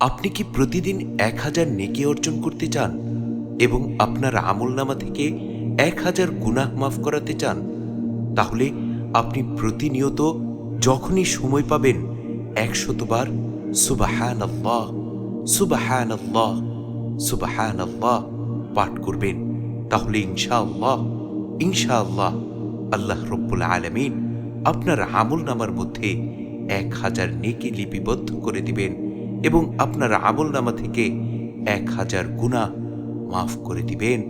আপনি কি প্রতিদিন 1000 নেকি অর্জন করতে চান এবং আপনার আমলনামা থেকে 1000 গুনাহ মাফ করাতে চান? তাহলে আপনি প্রতিনিয়ত যখনই সময় পাবেন 100 বার সুবহানাল্লাহ, সুবহানাল্লাহ, সুবহানাল্লাহ পাঠ করবেন। তাহলে ইনশাআল্লাহ ইনশাআল্লাহ আল্লাহ রব্বুল আলামিন আপনার আমলনামার মধ্যে 1000 নেকি লিপিবদ্ধ করে দিবেন এবং আপনার আমলনামা থেকে 1000 গুনাহ মাফ করে দিবেন।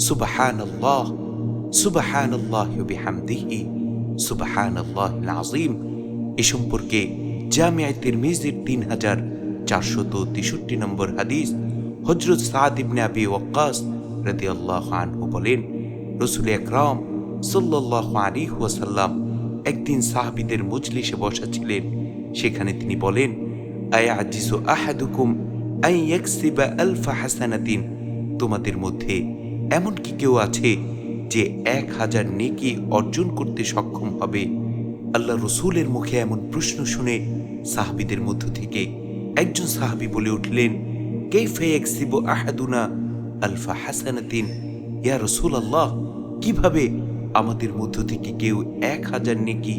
সুবহানাল্লাহ, সুবহানাল্লাহি ওয়া বিহামদিহি, সুবহানাল্লাহিল আযীম। এ সম্পর্কে জামিআ তিরমিজির 3463 নম্বর হাদিস হযরত সাদ ইবনে আবি ওয়াক্কাস রাদিয়াল্লাহু আনহু বলেন, রাসূল আকরাম সাল্লাল্লাহু আলাইহি ওয়াসাল্লাম একদিন সাহাবীদের মজলিসে বসা ছিলেন। সেখানে তিনি বলেন, আয়াজিসু আহাদুকুম আন ইয়াকসিবা আলফা হাসানাতিন, তোমাদের মধ্যে এমন কি কেউ আছে যে 1000 নেকি অর্জন করতে সক্ষম হবে? আল্লাহ রসুলের মুখে এমন প্রশ্ন শুনে সাহাবীদের মধ্য থেকে একজন সাহাবী বলে উঠলেন, কাইফা ইয়াকসিবু আহাদুনা আলফা হাসানাতিন, ইয়া রাসূলুল্লাহ, কিভাবে আমাদের মধ্য থেকে কেউ 1000 নেকি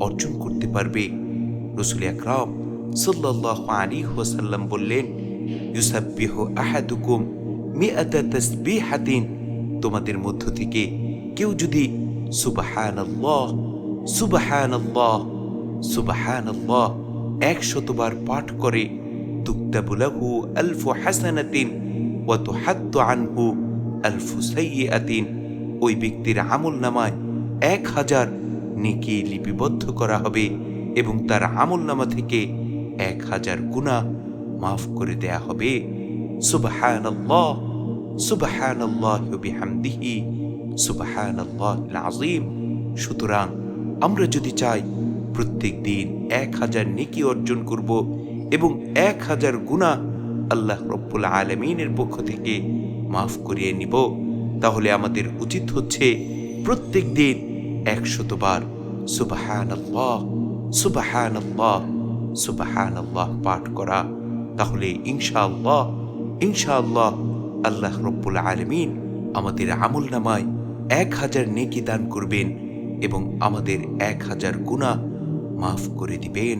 অর্জন করতে পারবে? রাসূল আকরাম সাল্লাল্লাহু আলাইহি ওয়াসাল্লাম বললেন, ইউসাব্বিহু আহাদুকুম মিআতা তাসবিহাতিন, তোমাদের মধ্য থেকে কেউ যদি সুবহানাল্লাহ, সুবহানাল্লাহ, সুবহানাল্লাহ 100 বার পাঠ করে, তুকতাবু লাহু আলফু হাসানাতিন ওয়া তুহাত্তু আনহু আলফু সাইয়্যাতিন, ওই ব্যক্তির আমলনামায় 1000 নেকি লিপিবদ্ধ করা হবে এবং তার আমলনামা থেকে 1000 গুনাহ মাফ করে দেয়া হবে। সুবহানাল্লাহ, সুবহানাল্লাহি ওয়া বিহামদিহি, সুবহানাল্লাহিল আযীম। সুতরাং আমরা যদি চাই প্রত্যেক দিন 1000 নেকি অর্জন করব এবং 1000 গুনাহ আল্লাহ রব্বুল আলামিনের পক্ষ থেকে মাফ করিয়ে নিব, তাহলে আমাদের উচিত হচ্ছে প্রত্যেক দিন 100 বার সুবহানাল্লাহ, সুবহানাল্লাহ, সুবহানাল্লাহ পাঠ করা। তাহলে ইনশাআল্লাহ ইনশাআল্লাহ আল্লাহ রব্বুল আলামিন আমাদের আমলনামায় 1000 নেকি দান করবেন এবং আমাদের 1000 গুনাহ মাফ করে দিবেন।